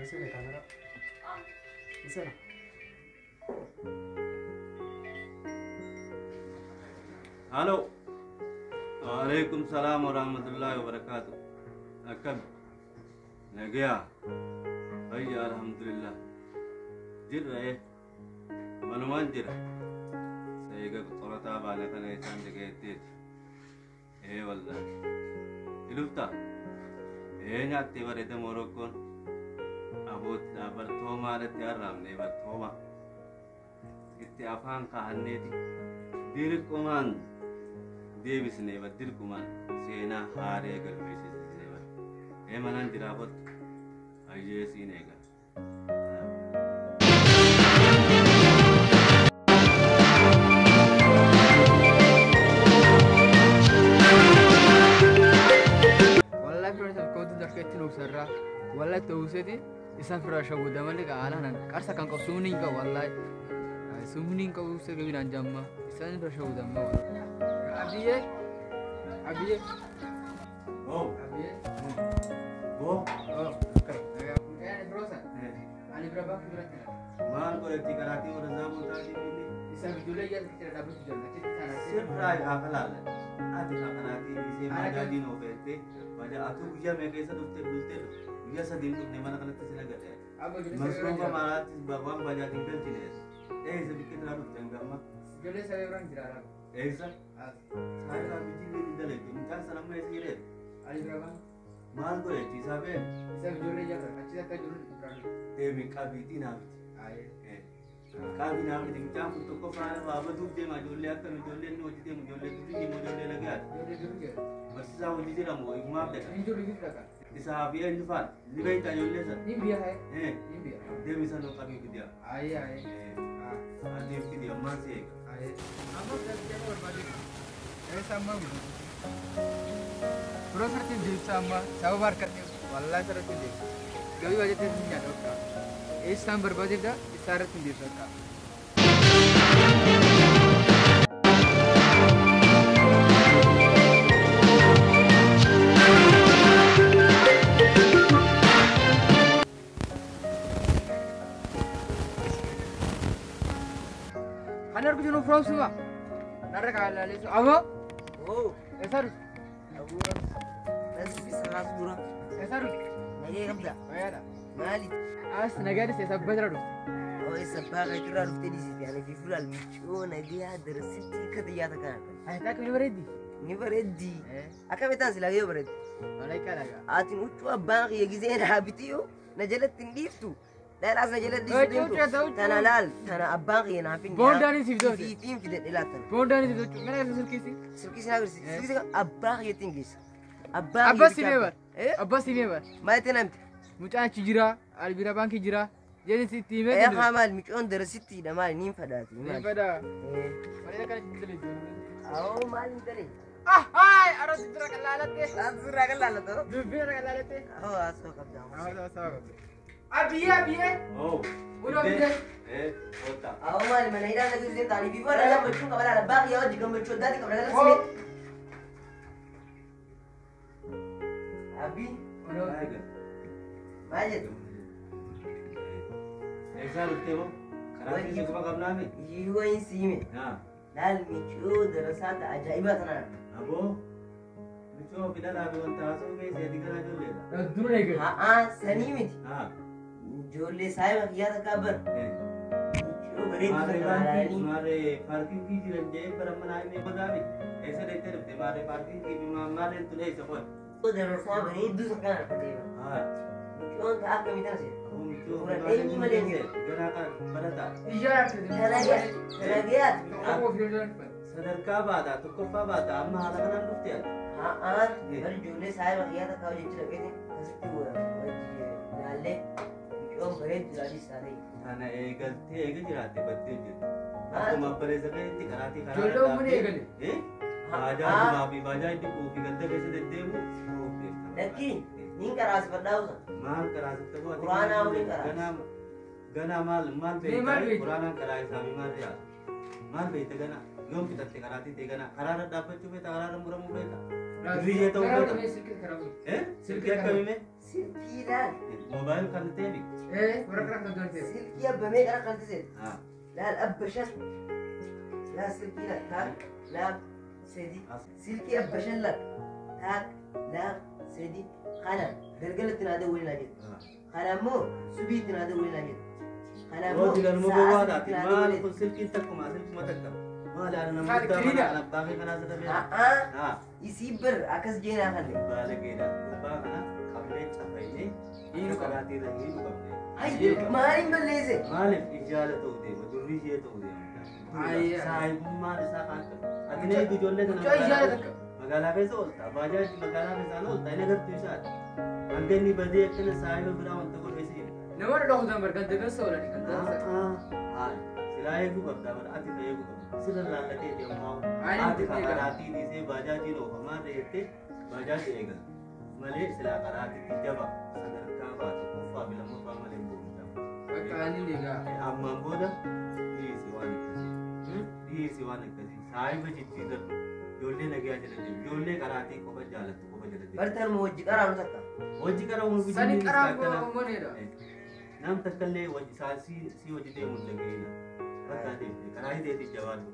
Sini kamera. Di sana. Halo. Waalaikumsalam warahmatullahi wabarakatuh. Akab. Nagia. Ayya alhamdulillah. Jira manuman jira. Saya ga qorata bana kana isan degetit. Wallah. Ilufta. Nyatti barete morokon. Abot dabar thoma da tiaram ne bar thoma. Itti afan kahanneti. Dir kuman. Devis ne bar dir kuman. Sena hare galbisi ne bar. Manan dirabot. Ayye sinega. سرّا والله توسيتي يسافر شو ده مالك أنا كارسا كان كسونين كا والله سونين كا وسه كبير أنجامما يسافر شو ده ما والله أبيه أبيه يعني بروسا أنا برابا كبرت ما أقول لك تكراتي ورزام وتاجي مني يسافر جولي يا تكرر دابس جولنا كده سيبراي أكلال أدي أكلاتي إذا ما جادي نوبته وجا أتو بيجا مكيسة دكتور بيجا سدين دكتور نمانا كنا تسينا كده مسروقا مارات بابام بجا تنقل جنس إيه سبيكين رادو تنقل جولي سبيران جرارا إيه سا ساير رابي جيلي دلله جمكان سلام ما يسيره علي برابا ما أقول لك تيسابه يسافر جولي يا أشياء تجولي برابا تيمي كابيتي نابت كابي نابت جمكان كنتو كفانا بابا دوب دي ما جولي أكتر جولي نوتي دي مجولي تجي مجولي لقيات بس ساو دي جرا مو إجماع ده إنجولي كيف لك إسحابي إنفال لبيت جولي سا نيبيا هاي نيبيا ده مثلا لو كابي كديا أيه أدي كديا ما سيك أيه أما كذا كم بربادي sama bro seperti di sama marketnya wallah seperti di gawi wajah tesnya dokter Islam berbeda dah isarat di sana Hanar ku jono from semua nara kala lesu apa Oh, esar abura. Nasi bisa abura. esar Nage kabda. bayar Mali. as nagari se sabbadra Oh, sabbaga kira rufte di sini. Ana fi fulal micho nage hadar sitti kada ya taka. ay tak ni baredi Ni bareddi. Aka betan sila yo bareddi. malaika laga Atin utu abang ya gizen habitiyo. Najalat tindiftu. لا لا نجلد دي تنا لال تنا أباغي أنا عارفين بونداني سيفدو في تيم في دلاتنا بونداني سيفدو من أجل سلكيسي سلكيسي ناقص سلكيسي أباغي تنجس أباس سينيبر أباس سينيبر ما تنامت مجان تجرا البيرا بانك جرا jadi si timnya ya kamal micon dari situ dah mal nim padati nim pada mana kan tindeli oh mal tindeli hai aros dura kalalat deh dura kalalat tuh dura kalalat deh oh aso kabda aso abiye oh udah abiye kota oh mal mana ida lagi sih tadi before ada macam kabar ada bagi ya jika macam tadi kabar ada sini abi udah majid ऐसा रुकते हो खराब चीज़ को कब नाम है ये वो इसी में हाँ लाल मिचो दरअसल अजाइबा था ना अब वो मिचो बिना लाभ बनता है सो में से दिखना जो लेगा दूर नहीं गए हाँ सनी में थी हाँ जो ले साहिब किया था काबर मिचो बड़े हमारे पार्किंग की जिरंजे पर हम बनाए में बता भी ऐसे रहते रहते हमारे पार्किंग की हमारे तो नहीं सफर वो दरअसल बड़े दूसरा का पड़ेगा हाँ मिचो था आपके मित्र से पूरा नहीं मिलेंगे गना का बरता iya लगे aku video सदर का बात है तो कोपा बात है हम हाल करना रुकते हैं हाँ बड़े जो ले साहिब किया था काबर जिस लगे थे हंसते हुए लाले मिचो बड़े दिलाली सारे थाना एक गलती एक जिराते बत्ती जित तुम अपने सके तिकराती करा जोलो मुने गले बाजा बाबी बाजा इतनी कॉफी करते कैसे देते हो लेकिन ning keras berdau माल करा सकते हो पुराना उन्हीं करा गना माल पे पुराना करा इस्लामी माल या माल पे ते गना योम की तत्ते कराती ते गना करार दापे चुपे तारा मुरा मुबे था ये तो सिल्क कमी में silkii laal موبايل كان تيبي ايه ورك رك تدور فيه silkii abba meeqa kan tise اه laal abba shan laal silkii laal taak laal sedi silkii abba shan laal taak laal sedi kana galgalatti naa dawwali naa jedhu kana immoo subiitti naa dawwali naa jedhu kana immoo روجي لما بواداتي ما كل سلك انتكم ما سلك ما تكتب ما لا انا مدة انا باقي انا زاد اه isii bir akkas jeenaa kan ta'e بالك كده باقي انا قبل تفايني إيرو كم؟ قراتي رهي قبل ay maaliin balleesse مالك إجالة تودي ودوري شيء تودي أي. سايب ما لسا كان أدنى بيجولة كنا جو إجالة تك. مقالة كيسة قلتا باجاج مقالة كيسة أنا قلتا إنه غير تيشات عندني بدي أكل سايب برا وانت كل بيسين نمر لو خدام بركان تبص ولا نكان سلاي को करता पर आती तो ये को सिला ला लगे थे मां आनी आती कितने का? कराती थी से बाजाजी लो हमारे रहते बाजाजी एगा मले सिला कराती थी जब सदर का बात को फाबिला मो मले बोलता बकानी लेगा amma booda dhiyeessi waan akkasii dhiyeessi waan akkasii saahiba jijjiirratu ijoollee nagaa jala deemu ijoollee qaraatii qofa jaalatu qofa jala deemu bartan moo hojii qaraanu takka hojii qara uumuu fi سني dinniin كرام isaa akkana مونيرا nam takkallee hojii isaa si hojii deemu hin dhageenye bakka deemte karaa hidheetti jabaatu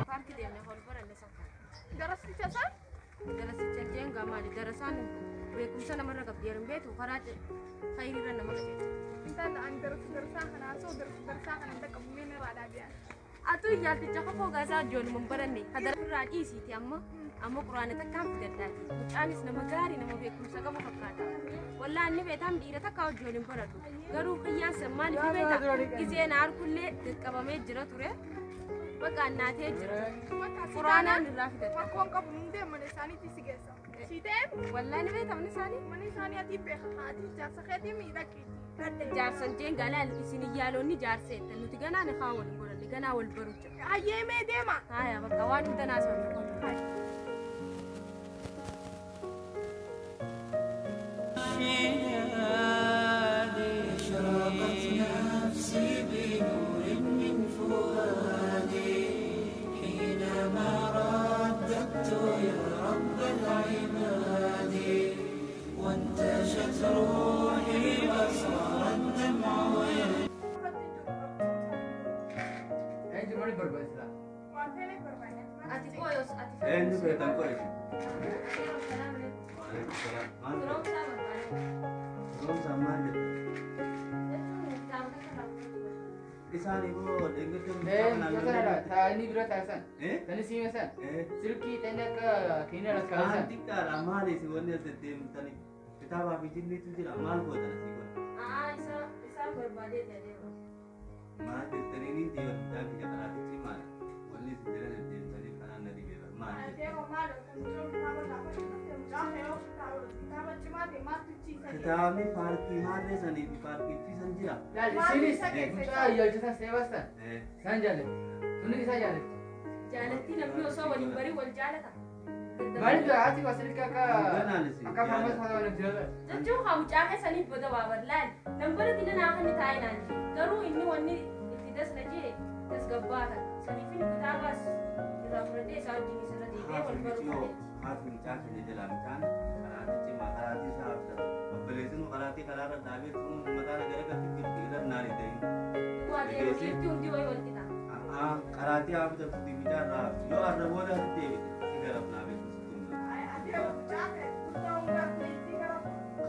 Parki deemnee hol baranne sakka. Darasicha san? Darasicha jeengaa maali? Darasaan beekumsa namarra qabdi yeroo beetu karaa khayriirra nama qajeelcha. Intaan aan darasaan kana asoo darasaan kana takka bu'een irraa dhaabi'an. Atu yaalticha kofoo gaasaa ijoollee mun baranne ka darasirraa dhiisiiti amma quraana takkaan figaddaati. Mucaanis nama gaarii nama beekumsa qabu fakkaata. Wallaan ni beetam dhiira takka ijoolleen baratu. Garuu kiyyaan san maaliif beeta? Gizeen harkullee qaqqabamee jira ture. Bakka annaatee jira. Quraanaan irraa figadda. Rakkoon qabu hundee mana isaaniitti si geessa. Siitee Wallaan ni beetamni isaanii. mana isaanii ati beeka haati jaarsa keetii miidhagdi. Jaarsan jeen galaan isin iyyaaloonni jaarseetta nuti ganaa ni haa wal godhanne ganaa wal baru jira. Hayyee mee deema. Haaya bakka waan hunda naasoo kun. أشرقت نفسي بنور من فؤادي حينما رددت يا رب العباد وانتشت روحي وصار الدمع أنت ماني بربز لا Waan ta'eef barbaade. Ati koyos ati eenyu beekan qo'e roomsaa maal jedhe isaanii boo deeggartoonni إيه kanaan مثلا لا تاني برا تاسن eh تاني سي مثلا eh سلكي تنك كينا kaan ركاسن xiqqaadha maali si wanni as deddeemtani kitaabaa fi jinniitu jira maal gootana si godha isa barbaadee jedheera. maal jettanii ni dhiyoon kitaabni jabalaatichi maali wanni si jala deddeemtanii kanaan na dhibeera maal Adeema maal kuntuun kitaaba gaafa mucaa fe'oo kitaaba cimaa ta'e maaltu ciisa. kitaabni paarkii maarree sanii fi paarkiitti san jira لا سيريس مشا يلجسا سيباستن eh سان جالت سني سان جالت Jaalattii namni osoo waliin barii wal jaalata. مالي دعاتي وسلكا ganaan si أكا محمد هذا ولا بجد Jechuun haa mucaa keessaniif bada waa barlaan nambara dina naa kan taa'e naan garuu inni wanni itti dasna jee tasgabbaatan saniif inni kitaabaas irraa fudhadhee isaa wajjin isarra deebi'ee wal baruu fudhate. haati mucaa keenya jalaa mucaan karaatichi karaatii isaa hafta obboleessin karaatii karaarra dhaabee tun mataa nagara gatti jirti irra naani ta'in Waa deemu dhiirti hundi wayii wal qixa. karaatii hafta futi mucaarraa yoo arra booda asi deebite si garaf naabee Adeema mucaa ta'e guddaa hundaa kuleetii gara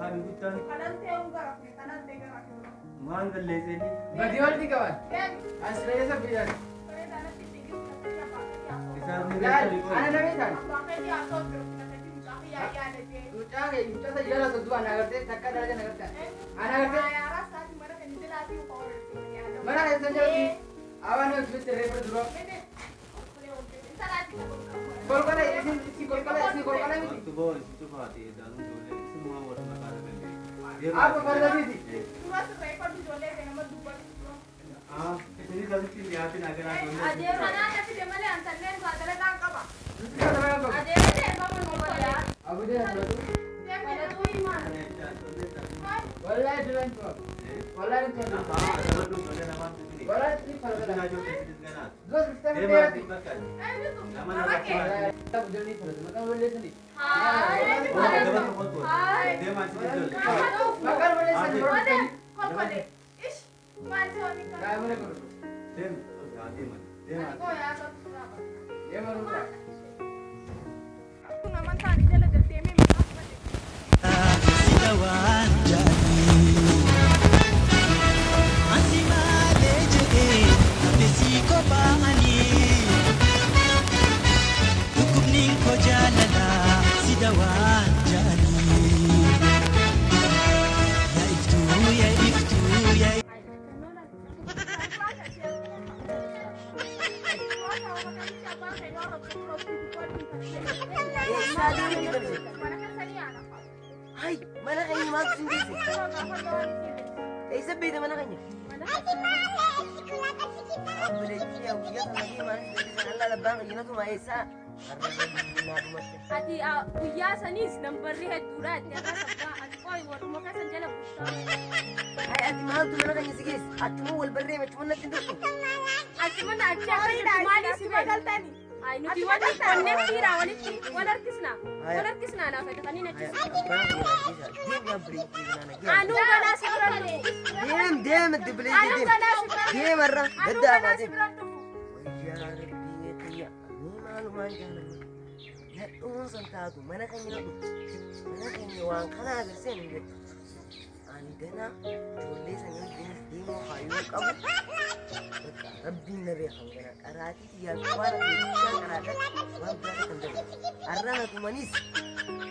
kaani guddaan kanan ta'e hundaa kanan ta'e gara maal galleessanii بدي ولدي كمان deemi. أسرع سبيل Bareedaa natti dhiigis natti abbaa keetii isaan ni لا beekanii أنا qoy نبيتان abbaa keetii haasoo jiru natti mucaa kiyyaa yaadate. mucaa sayyala soddu ana agartee takka dalaga nagartan ana agartee Yaaraa isaati mana kan jalaatii qoolatti yaadama. mana keessan jalatti awan hojjete reefa duro kolkola isin si kolkola miti waktu boo isi cufaati daanuu ijoollee isimumaa warra maqaa dhagallee apa fardatiiti Suuraa reefa ijoollee ta'e nama dubbatu. isinii gasitti dhiyaatin agarraa ijoollee Adeema Kanaan natti deemalee antalleen saadalataan qaba. adeema ta'e mama mokolaa. abudee fudhatu Deemee Kadhatuu himaa. kana jechaa ijoollee taasisu wallahi duran tuwa wallahi tuwa ولا تفرق Ina لا jo ke ganat. بس بتعمل Tema ايه ti bakal. Ayo tuh. Nama Mama nak ke? لا بدوني فرق ما كان ولا سني Hai. Oh, dapat ko to. Hai. Tema ti jol. ما كان ولا سني Kode. Kol kode. Ish. Manso ni ka. لا ولا كله Dem. Tema. Tema. Ko ya ka tusaba. يا مرة Aku naman tadi jala gateme ma. sidawaan jaanii ansi maalee jedhee hafesii kophaa'anii dhukkubniin koo jaalalaa sidawaan jaanii yaa iftuu yaa iftuu yaa Hai, mana kayaknya maksud sendiri? Sabay naman na kanya. Belajar ya, ujian lagi mana dari sana labang, ini tuh maesa. Ati guyyaa sanis nambarri hedduudha itti akka sabbaa ati qoy warruma kasan jala bushaa. Hai, ati maal tuh mana kanya sigis? Acuma wal barre, macuma nanti tuh. Achuma na achi akka jirtu maali si beekaltani. Ay nuti wanti konnektiidha walitti wal harkisnaa lafa jedhanii nachisa. Anuu ganaa si bira dhufu. Dem, dibeli Anuu ganaa si bira dhufu. dem arra, Anuu gadda ganaa abadi. si bira dhufu. Ya Rabbi, ya ni malu manjala. Ya tuh santatu, mana kanya lu? Mana kanya wang kana bersen ni. Ani dana, jole sangat jenis demo kayu kamu. Rabbi nabi hangana karati ya kuara bisa karata wang berada kendal. Arra na tu manis.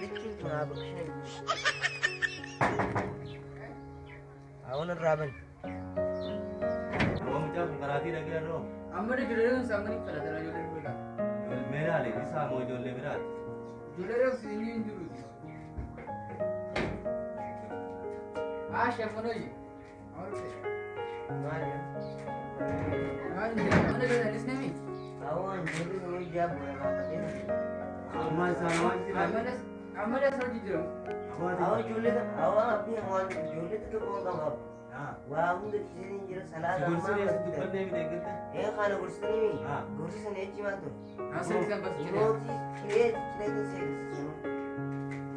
Lekin tu na bakshan. Awan raban. Wo mucha karati lagi ro. हमारे जुड़े सामने फला तेरा जुड़े बोला Mera le isa mo jol le berat. जुड़े रे सीनी जुड़ू आज शेफ मनोज और से Mana? आज मैंने जो है इसने भी Awan jole sama jab berapa ini? Amal sama si हमारे सर जी जो Awan jole kan, awan api awan jole tu kau kamu. Ha. Wah, udah di sini jelas salah Sigursi sama. ne dukan ne bi dekte. Kalau kursi ni, Ah. kursi sana eci matu. हां सर जी का बस चले Kursi kiri, kiri tu sih.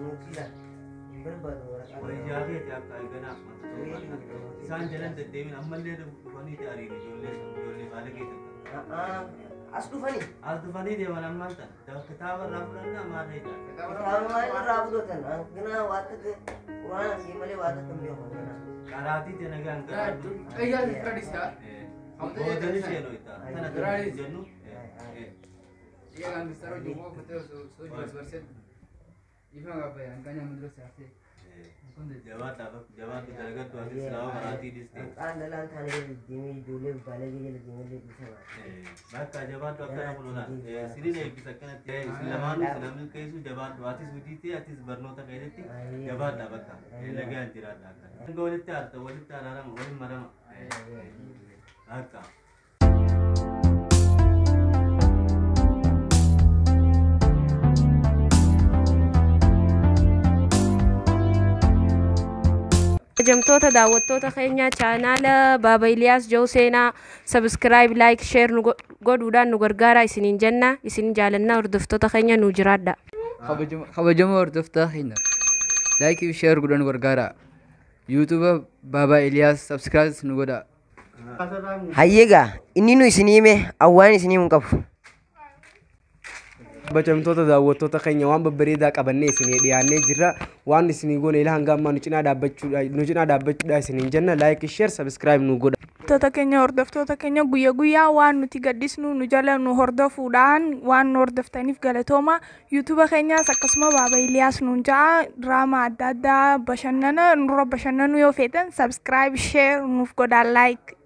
Kursi lah. Berbaru Wo orang. jaage te akka gana. Isan jalan de devin ammal le fani tari ne jolle wale ke. Aslu fani. Al tu fani de wala ammal ta. Da kitab rafna na mare ta. Kalau mana rabu tu kan, kena waktu tu, orang gimana waktu kembali orang. Karati te naga angka. अय्या ट्रेडिस यार Wo dani se no ita. Sana Radi. jannu. ये काम सर जो वो होते हैं सो जो वर्ष इफा का पे अंकanya मद्रसा से Jawab tu jaga tu asis lawa karati diste. Dalam thane dimi dulu balik je dimi bisa. Bakka jawab tu akka namuna. Sini ne bisa kana te Islaman Islam kaisu jawab tu atis budite atis barnota kaideti. Jawab da bakka. Lagi antira da. Ngolite arta wolite araram wol maram. Akka. Jamtoota daawwattoota keenya chaanaala Baaba Iliyaas Jooseenaa subscribe like share godhuudhaan nu gargaara isiniin jenna isin jaalannaa hordoftoota keenya nu jiraadha. خبجمو hordoftoota keenya like share godhan gargaara YouTube Baaba Iliyaas subscribe nu godha Hayyega, inni nu isin hime awwaan isin himuun qabu. Bajamtoota daawwattoota keenya waan babbareedaa qabannee isinii dhiyaannee jirra. Waan isinii goone ilaa hanga ammaa nu cinaa dhaabbachuudha isiniin jenna. Like, share, subscribe nu godha. Hordoftoota keenya guyyaa guyyaa waan nuti gaddisnu nu jala nu hordofuudhaan waan nu hordoftaniif galatooma. YouTube keenyas akkasuma Baaba Iliyaas nuun ja'a draamaa adda addaa bashannana nurra bashannanu yoo feetan subscribe share nuuf godhaa like.